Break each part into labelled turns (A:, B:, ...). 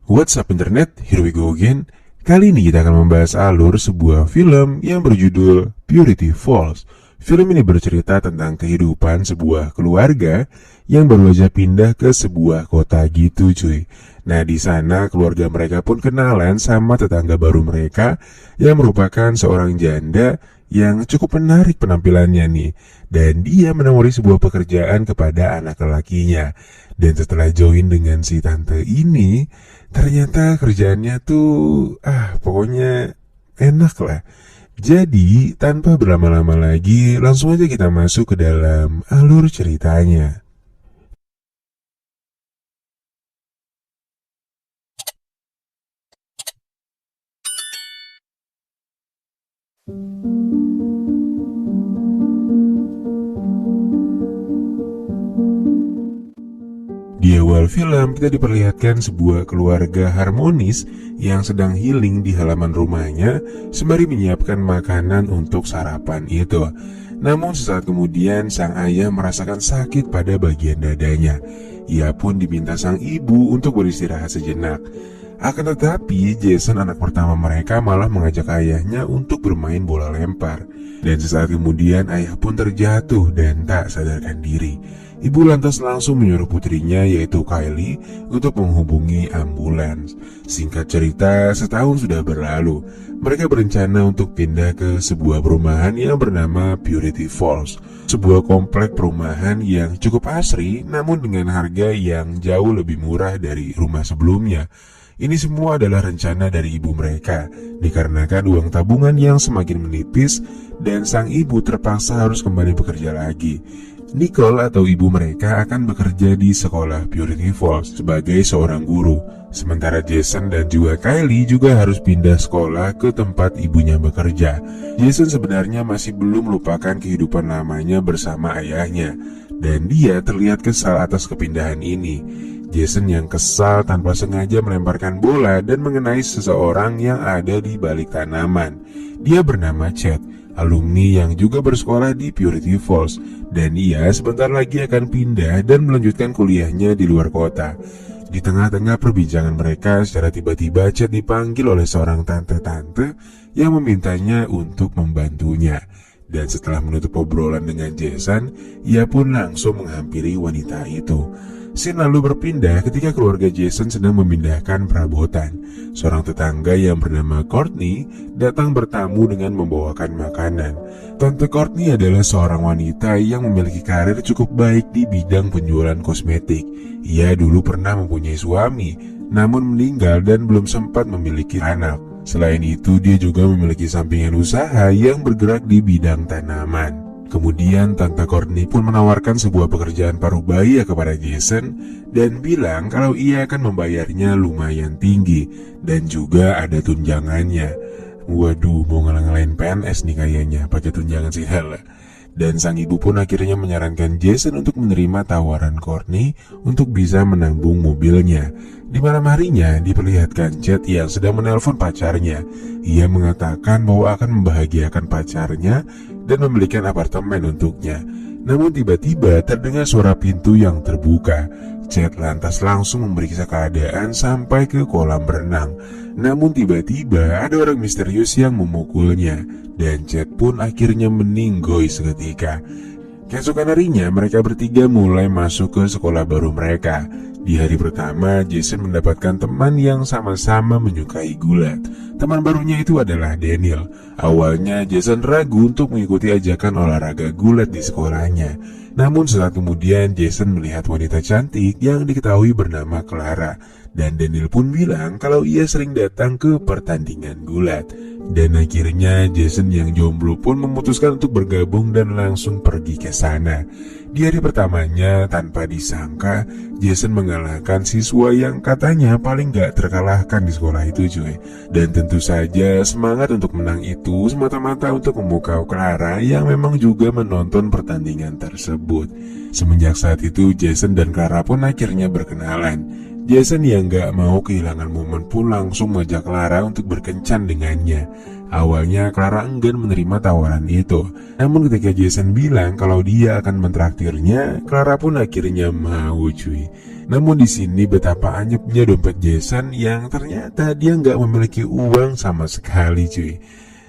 A: What's up internet, here we go again. Kali ini kita akan membahas alur sebuah film yang berjudul Purity Falls. Film ini bercerita tentang kehidupan sebuah keluarga yang baru aja pindah ke sebuah kota gitu cuy. Nah di sana keluarga mereka pun kenalan sama tetangga baru mereka yang merupakan seorang janda yang cukup menarik penampilannya nih. Dan dia menawari sebuah pekerjaan kepada anak lelakinya. Dan setelah join dengan si tante ini, ternyata kerjaannya tuh, pokoknya enak lah. Jadi, tanpa berlama-lama lagi, langsung aja kita masuk ke dalam alur ceritanya. Di awal film kita diperlihatkan sebuah keluarga harmonis yang sedang healing di halaman rumahnya sembari menyiapkan makanan untuk sarapan itu. Namun sesaat kemudian sang ayah merasakan sakit pada bagian dadanya. Ia pun diminta sang ibu untuk beristirahat sejenak. Akan tetapi Jason, anak pertama mereka, malah mengajak ayahnya untuk bermain bola lempar. Dan sesaat kemudian ayah pun terjatuh dan tak sadarkan diri. Ibu lantas langsung menyuruh putrinya yaitu Kylie untuk menghubungi ambulans. Singkat cerita, setahun sudah berlalu. Mereka berencana untuk pindah ke sebuah perumahan yang bernama Purity Falls. Sebuah komplek perumahan yang cukup asri namun dengan harga yang jauh lebih murah dari rumah sebelumnya. Ini semua adalah rencana dari ibu mereka, dikarenakan uang tabungan yang semakin menipis dan sang ibu terpaksa harus kembali bekerja lagi. Nicole atau ibu mereka akan bekerja di sekolah Purity Falls sebagai seorang guru. Sementara Jason dan juga Kylie juga harus pindah sekolah ke tempat ibunya bekerja. Jason sebenarnya masih belum melupakan kehidupan lamanya bersama ayahnya. Dan dia terlihat kesal atas kepindahan ini. Jason yang kesal tanpa sengaja melemparkan bola dan mengenai seseorang yang ada di balik tanaman. Dia bernama Chad, alumni yang juga bersekolah di Purity Falls, dan ia sebentar lagi akan pindah dan melanjutkan kuliahnya di luar kota. Di tengah-tengah perbincangan mereka, secara tiba-tiba Chad dipanggil oleh seorang tante-tante yang memintanya untuk membantunya. Dan setelah menutup obrolan dengan Jason, ia pun langsung menghampiri wanita itu. Scene lalu berpindah ketika keluarga Jason sedang memindahkan perabotan. Seorang tetangga yang bernama Courtney datang bertamu dengan membawakan makanan. Tante Courtney adalah seorang wanita yang memiliki karir cukup baik di bidang penjualan kosmetik. Ia dulu pernah mempunyai suami, namun meninggal dan belum sempat memiliki anak. Selain itu, dia juga memiliki sampingan usaha yang bergerak di bidang tanaman. Kemudian Tante Courtney pun menawarkan sebuah pekerjaan paruh baya kepada Jason dan bilang kalau ia akan membayarnya lumayan tinggi dan juga ada tunjangannya. Waduh, mau ngalah-ngalahin PNS nih kayaknya pakai tunjangan segala. Dan sang ibu pun akhirnya menyarankan Jason untuk menerima tawaran Courtney untuk bisa menambung mobilnya. Di malam harinya diperlihatkan Chad yang sedang menelpon pacarnya. Ia mengatakan bahwa akan membahagiakan pacarnya dan membelikan apartemen untuknya. Namun tiba-tiba terdengar suara pintu yang terbuka. Chad lantas langsung memeriksa keadaan sampai ke kolam berenang. Namun tiba-tiba ada orang misterius yang memukulnya dan Chad pun akhirnya meninggoy seketika. Keesokan harinya mereka bertiga mulai masuk ke sekolah baru mereka. Di hari pertama, Jason mendapatkan teman yang sama-sama menyukai gulat. Teman barunya itu adalah Daniel. Awalnya Jason ragu untuk mengikuti ajakan olahraga gulat di sekolahnya. Namun sesaat kemudian Jason melihat wanita cantik yang diketahui bernama Clara. Dan Daniel pun bilang kalau ia sering datang ke pertandingan gulat. Dan akhirnya Jason yang jomblo pun memutuskan untuk bergabung dan langsung pergi ke sana. Di hari pertamanya, tanpa disangka, Jason mengalahkan siswa yang katanya paling gak terkalahkan di sekolah itu cuy. Dan tentu saja semangat untuk menang itu semata-mata untuk memukau Clara yang memang juga menonton pertandingan tersebut. Semenjak saat itu Jason dan Clara pun akhirnya berkenalan. Jason yang gak mau kehilangan momen pun langsung mengajak Clara untuk berkencan dengannya. Awalnya Clara enggan menerima tawaran itu. Namun ketika Jason bilang kalau dia akan mentraktirnya, Clara pun akhirnya mau cuy. Namun di sini betapa anyepnya dompet Jason yang ternyata dia nggak memiliki uang sama sekali cuy.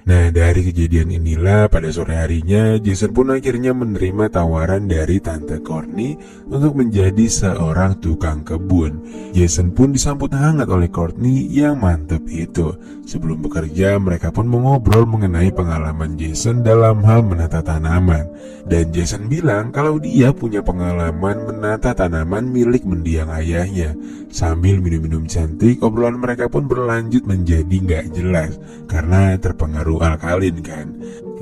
A: Nah, dari kejadian inilah pada sore harinya Jason pun akhirnya menerima tawaran dari Tante Courtney untuk menjadi seorang tukang kebun. Jason pun disambut hangat oleh Courtney yang mantep itu. Sebelum bekerja, mereka pun mengobrol mengenai pengalaman Jason dalam hal menata tanaman. Dan Jason bilang kalau dia punya pengalaman menata tanaman milik mendiang ayahnya. Sambil minum-minum cantik, obrolan mereka pun berlanjut menjadi nggak jelas karena terpengaruh alkalin kan.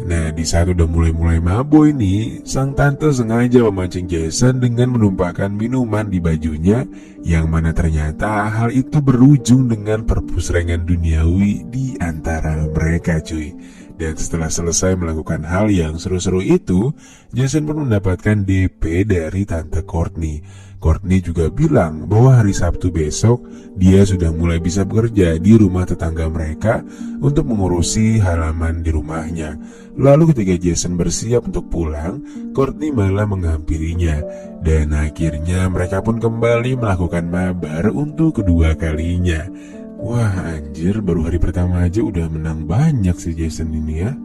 A: Nah, di saat udah mulai mabuk ini, sang tante sengaja memancing Jason dengan menumpahkan minuman di bajunya, yang mana ternyata hal itu berujung dengan perpusrengan duniawi di antara mereka cuy. Dan setelah selesai melakukan hal yang seru-seru itu, Jason pun mendapatkan DP dari Tante Courtney. Courtney juga bilang bahwa hari Sabtu besok dia sudah mulai bisa bekerja di rumah tetangga mereka untuk mengurusi halaman di rumahnya. Lalu ketika Jason bersiap untuk pulang, Courtney malah menghampirinya. Dan akhirnya mereka pun kembali melakukan mabar untuk kedua kalinya. Wah anjir, baru hari pertama aja udah menang banyak si Jason ini ya.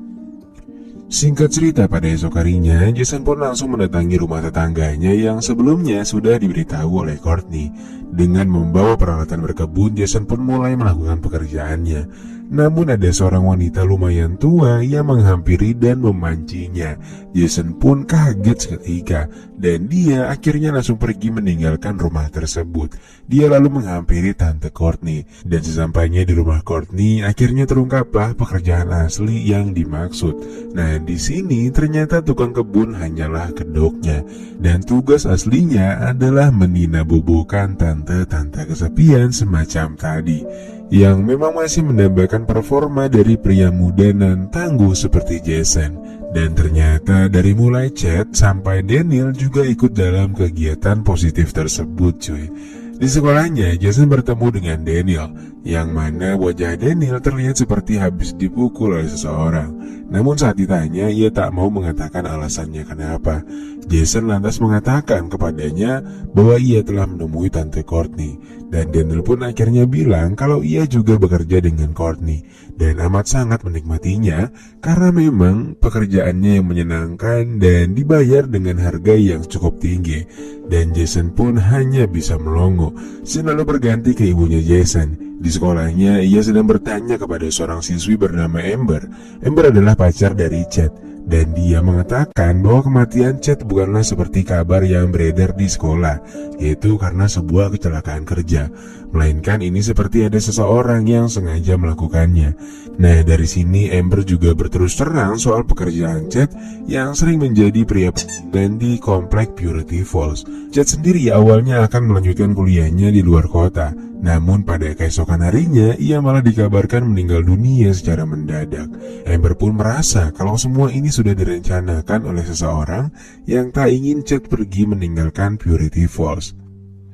A: Singkat cerita, pada esok harinya, Jason pun langsung mendatangi rumah tetangganya yang sebelumnya sudah diberitahu oleh Courtney. Dengan membawa peralatan berkebun, Jason pun mulai melakukan pekerjaannya. Namun ada seorang wanita lumayan tua yang menghampiri dan memancingnya. Jason pun kaget seketika dan dia akhirnya langsung pergi meninggalkan rumah tersebut. Dia lalu menghampiri Tante Courtney dan sesampainya di rumah Courtney akhirnya terungkaplah pekerjaan asli yang dimaksud. Nah, di sini ternyata tukang kebun hanyalah kedoknya dan tugas aslinya adalah meninabobokan tante-tante kesepian semacam tadi, yang memang masih mendambakan performa dari pria muda dan tangguh seperti Jason. Dan ternyata dari mulai Chad sampai Daniel juga ikut dalam kegiatan positif tersebut cuy. Di sekolahnya, Jason bertemu dengan Daniel, yang mana wajah Daniel terlihat seperti habis dipukul oleh seseorang. Namun saat ditanya, ia tak mau mengatakan alasannya kenapa. Jason lantas mengatakan kepadanya bahwa ia telah menemui Tante Courtney. Dan Daniel pun akhirnya bilang kalau ia juga bekerja dengan Courtney dan amat sangat menikmatinya karena memang pekerjaannya yang menyenangkan dan dibayar dengan harga yang cukup tinggi. Dan Jason pun hanya bisa melongo. Scene lalu berganti ke ibunya Jason. Di sekolahnya, ia sedang bertanya kepada seorang siswi bernama Amber. Amber adalah pacar dari Chad. Dan dia mengatakan bahwa kematian Chad bukanlah seperti kabar yang beredar di sekolah, yaitu karena sebuah kecelakaan kerja, melainkan ini seperti ada seseorang yang sengaja melakukannya. Nah, dari sini Amber juga berterus terang soal pekerjaan Chad yang sering menjadi pria pengangguran di komplek Purity Falls. Chad sendiri awalnya akan melanjutkan kuliahnya di luar kota, namun pada keesokan harinya ia malah dikabarkan meninggal dunia secara mendadak. Amber pun merasa kalau semua ini sudah direncanakan oleh seseorang yang tak ingin Chad pergi meninggalkan Purity Falls.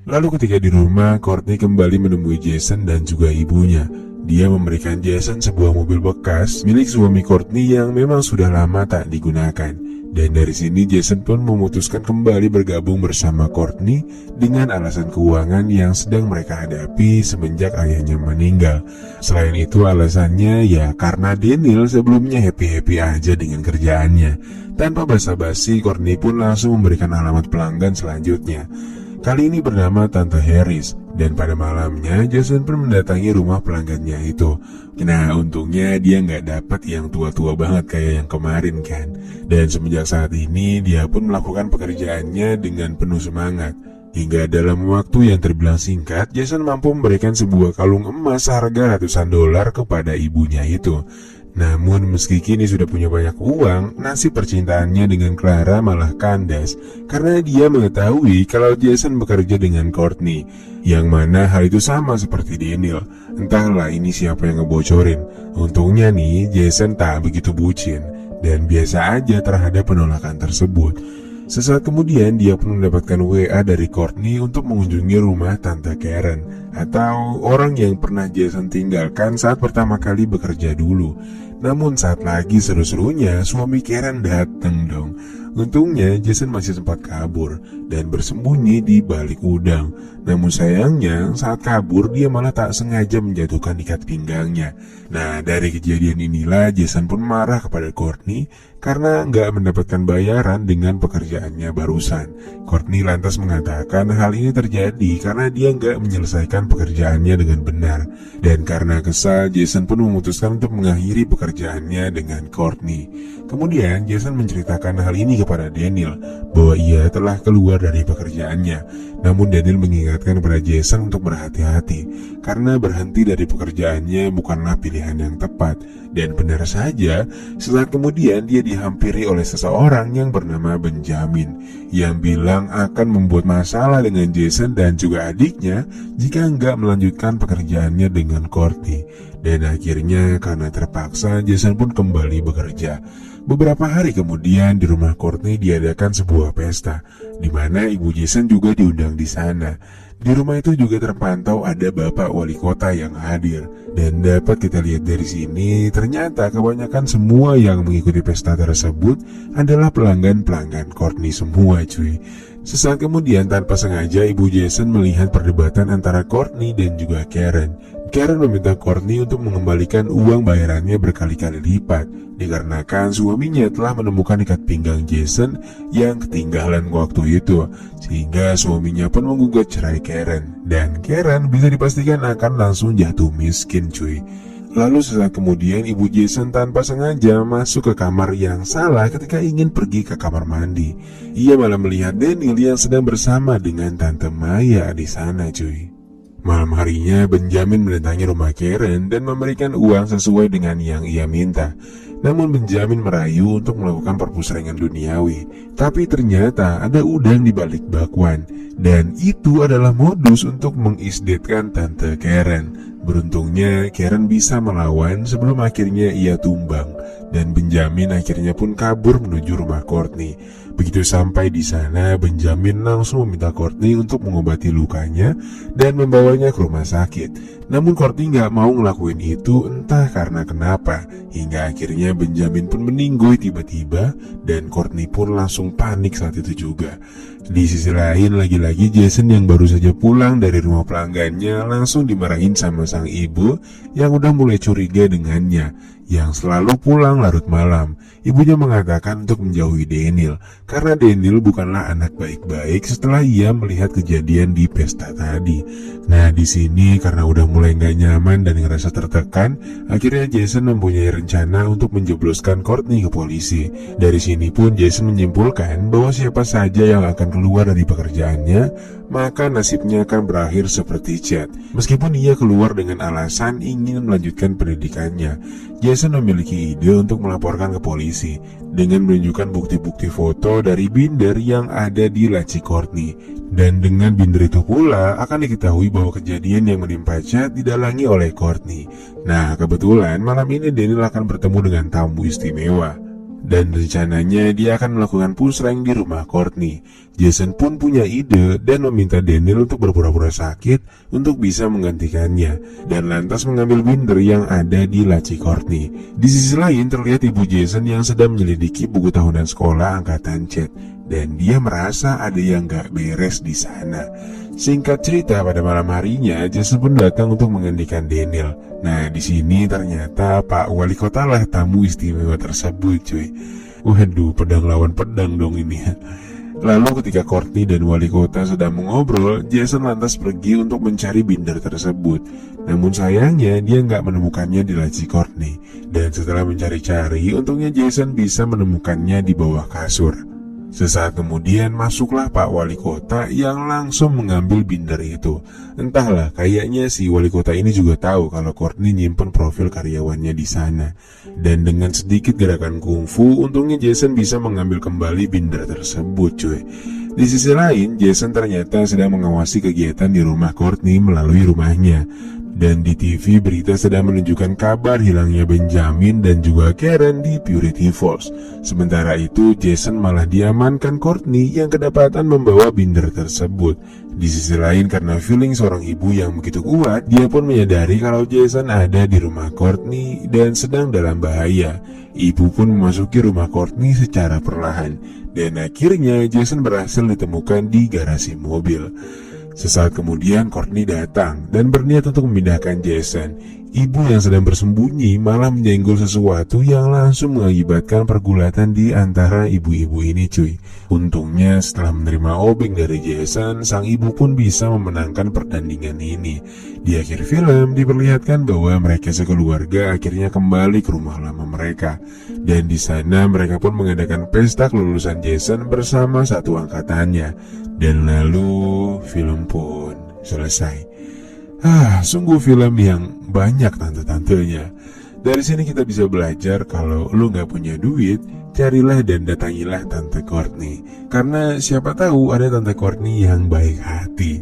A: Lalu ketika di rumah, Courtney kembali menemui Jason dan juga ibunya. Dia memberikan Jason sebuah mobil bekas milik suami Courtney yang memang sudah lama tak digunakan. Dan dari sini Jason pun memutuskan kembali bergabung bersama Courtney dengan alasan keuangan yang sedang mereka hadapi semenjak ayahnya meninggal. Selain itu alasannya ya karena Daniel sebelumnya happy-happy aja dengan kerjaannya. Tanpa basa-basi, Courtney pun langsung memberikan alamat pelanggan selanjutnya. Kali ini bernama Tante Harris, dan pada malamnya Jason pun mendatangi rumah pelanggannya itu. Nah, untungnya dia nggak dapat yang tua-tua banget kayak yang kemarin kan. Dan semenjak saat ini dia pun melakukan pekerjaannya dengan penuh semangat. Hingga dalam waktu yang terbilang singkat, Jason mampu memberikan sebuah kalung emas harga ratusan dolar kepada ibunya itu. Namun meski kini sudah punya banyak uang, nasib percintaannya dengan Clara malah kandas karena dia mengetahui kalau Jason bekerja dengan Courtney, yang mana hal itu sama seperti Daniel. Entahlah ini siapa yang ngebocorin. Untungnya nih Jason tak begitu bucin dan biasa aja terhadap penolakan tersebut. Sesaat kemudian dia pun mendapatkan WA dari Courtney untuk mengunjungi rumah Tante Karen, atau orang yang pernah Jason tinggalkan saat pertama kali bekerja dulu. Namun saat lagi seru-serunya suami Karen dateng dong. Untungnya Jason masih sempat kabur dan bersembunyi di balik udang. Namun sayangnya saat kabur dia malah tak sengaja menjatuhkan ikat pinggangnya. Nah, dari kejadian inilah Jason pun marah kepada Courtney karena nggak mendapatkan bayaran dengan pekerjaannya barusan. Courtney lantas mengatakan hal ini terjadi karena dia nggak menyelesaikan pekerjaannya dengan benar. Dan karena kesal, Jason pun memutuskan untuk mengakhiri pekerjaannya dengan Courtney. Kemudian Jason menceritakan hal ini kepada Daniel bahwa ia telah keluar dari pekerjaannya. Namun Daniel mengingatkan kepada Jason untuk berhati-hati karena berhenti dari pekerjaannya bukanlah pilihan yang tepat. Dan benar saja, sesaat kemudian dia dihampiri oleh seseorang yang bernama Benjamin yang bilang akan membuat masalah dengan Jason dan juga adiknya jika enggak melanjutkan pekerjaannya dengan Courtney. Dan akhirnya karena terpaksa Jason pun kembali bekerja. Beberapa hari kemudian di rumah Courtney diadakan sebuah pesta, di mana ibu Jason juga diundang di sana. Di rumah itu juga terpantau ada bapak wali kota yang hadir. Dan dapat kita lihat dari sini, ternyata kebanyakan semua yang mengikuti pesta tersebut adalah pelanggan-pelanggan Courtney semua cuy. Sesaat kemudian tanpa sengaja ibu Jason melihat perdebatan antara Courtney dan juga Karen. Karen meminta Courtney untuk mengembalikan uang bayarannya berkali-kali lipat dikarenakan suaminya telah menemukan ikat pinggang Jason yang ketinggalan waktu itu, sehingga suaminya pun menggugat cerai Karen. Dan Karen bisa dipastikan akan langsung jatuh miskin cuy. Lalu sesaat kemudian ibu Jason tanpa sengaja masuk ke kamar yang salah ketika ingin pergi ke kamar mandi. Ia malah melihat Daniel yang sedang bersama dengan Tante Maya di sana cuy. Malam harinya Benjamin mendatangi rumah Karen dan memberikan uang sesuai dengan yang ia minta. Namun Benjamin merayu untuk melakukan perpusrengan duniawi. Tapi ternyata ada udang di balik bakwan. Dan itu adalah modus untuk mengisdetkan Tante Karen. Beruntungnya Karen bisa melawan sebelum akhirnya ia tumbang. Dan Benjamin akhirnya pun kabur menuju rumah Courtney. Begitu sampai di sana, Benjamin langsung meminta Courtney untuk mengobati lukanya dan membawanya ke rumah sakit. Namun Courtney nggak mau ngelakuin itu entah karena kenapa. Hingga akhirnya Benjamin pun meninggoy tiba-tiba dan Courtney pun langsung panik saat itu juga. Di sisi lain, lagi-lagi Jason yang baru saja pulang dari rumah pelanggannya langsung dimarahin sama sang ibu yang udah mulai curiga dengannya, yang selalu pulang larut malam. Ibunya mengatakan untuk menjauhi Daniel karena Daniel bukanlah anak baik-baik setelah ia melihat kejadian di pesta tadi. Nah, di sini karena udah mulai gak nyaman dan ngerasa tertekan, akhirnya Jason mempunyai rencana untuk menjebloskan Courtney ke polisi. Dari sini pun Jason menyimpulkan bahwa siapa saja yang akan keluar dari pekerjaannya, maka nasibnya akan berakhir seperti Chad. Meskipun ia keluar dengan alasan ingin melanjutkan pendidikannya, Jason memiliki ide untuk melaporkan ke polisi dengan menunjukkan bukti-bukti foto dari binder yang ada di laci Courtney. Dan dengan binder itu pula akan diketahui bahwa kejadian yang menimpa Chad didalangi oleh Courtney. Nah, kebetulan malam ini Daniel akan bertemu dengan tamu istimewa. Dan rencananya dia akan melakukan pusreng di rumah Courtney. Jason pun punya ide dan meminta Daniel untuk berpura-pura sakit untuk bisa menggantikannya, dan lantas mengambil binder yang ada di laci Courtney. Di sisi lain terlihat ibu Jason yang sedang menyelidiki buku tahunan sekolah angkatan Chad, dan dia merasa ada yang gak beres di sana. Singkat cerita, pada malam harinya Jason pun datang untuk menggantikan Daniel. Nah, di sini ternyata Pak Wali Kota lah tamu istimewa tersebut, cuy. Waduh, pedang lawan pedang dong ini. Lalu ketika Courtney dan Wali Kota sedang mengobrol, Jason lantas pergi untuk mencari binder tersebut. Namun sayangnya dia nggak menemukannya di laci Courtney. Dan setelah mencari-cari, untungnya Jason bisa menemukannya di bawah kasur. Sesaat kemudian masuklah Pak Wali Kota yang langsung mengambil binder itu. Entahlah, kayaknya si Wali Kota ini juga tahu kalau Courtney nyimpen profil karyawannya di sana. Dan dengan sedikit gerakan kungfu, untungnya Jason bisa mengambil kembali binder tersebut, cuy. Di sisi lain, Jason ternyata sedang mengawasi kegiatan di rumah Courtney melalui rumahnya. Dan di TV berita sedang menunjukkan kabar hilangnya Benjamin dan juga Karen di Purity Falls. Sementara itu Jason malah diamankan Courtney yang kedapatan membawa binder tersebut. Di sisi lain karena feeling seorang ibu yang begitu kuat, dia pun menyadari kalau Jason ada di rumah Courtney dan sedang dalam bahaya. Ibu pun memasuki rumah Courtney secara perlahan dan akhirnya Jason berhasil ditemukan di garasi mobil. Sesaat kemudian Courtney datang dan berniat untuk memindahkan Jason. Ibu yang sedang bersembunyi malah menyenggol sesuatu yang langsung mengakibatkan pergulatan di antara ibu-ibu ini cuy. Untungnya setelah menerima obeng dari Jason, sang ibu pun bisa memenangkan pertandingan ini. Di akhir film diperlihatkan bahwa mereka sekeluarga akhirnya kembali ke rumah lama mereka. Dan di sana mereka pun mengadakan pesta kelulusan Jason bersama satu angkatannya. Dan lalu film pun selesai. Sungguh film yang banyak tante-tantenya. Dari sini kita bisa belajar kalau lu gak punya duit, carilah dan datangilah Tante Courtney. Karena siapa tahu ada Tante Courtney yang baik hati.